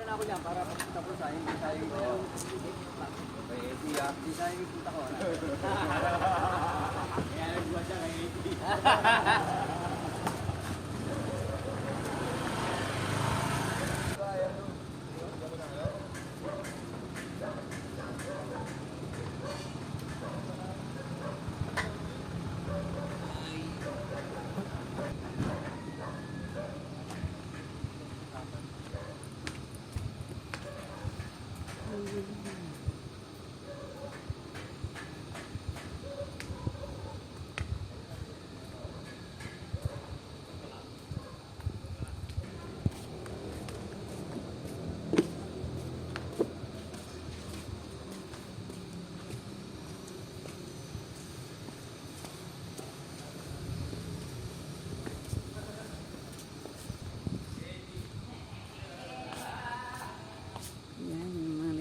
na ako dyan para pagpunta ko sa hindi tayo kay Eddie ah. Hindi tayo punta ko. Kaya nagbuwa siya kay Eddie.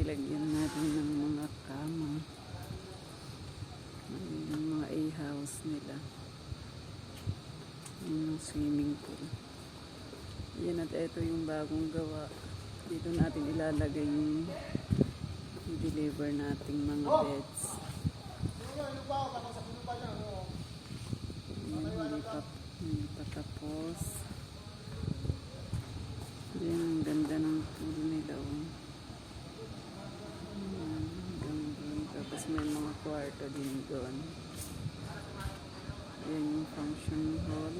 Nilagyan natin ng mga kama, yung mga A-house nila, yung swimming pool. Yan, at ito yung bagong gawa. Dito natin ilalagay yung i-deliver nating mga beds. Hindi pa tapos. Yan, ang ganda ng pool nila. Tapos may mga kwarto din doon. Yan yung function hall.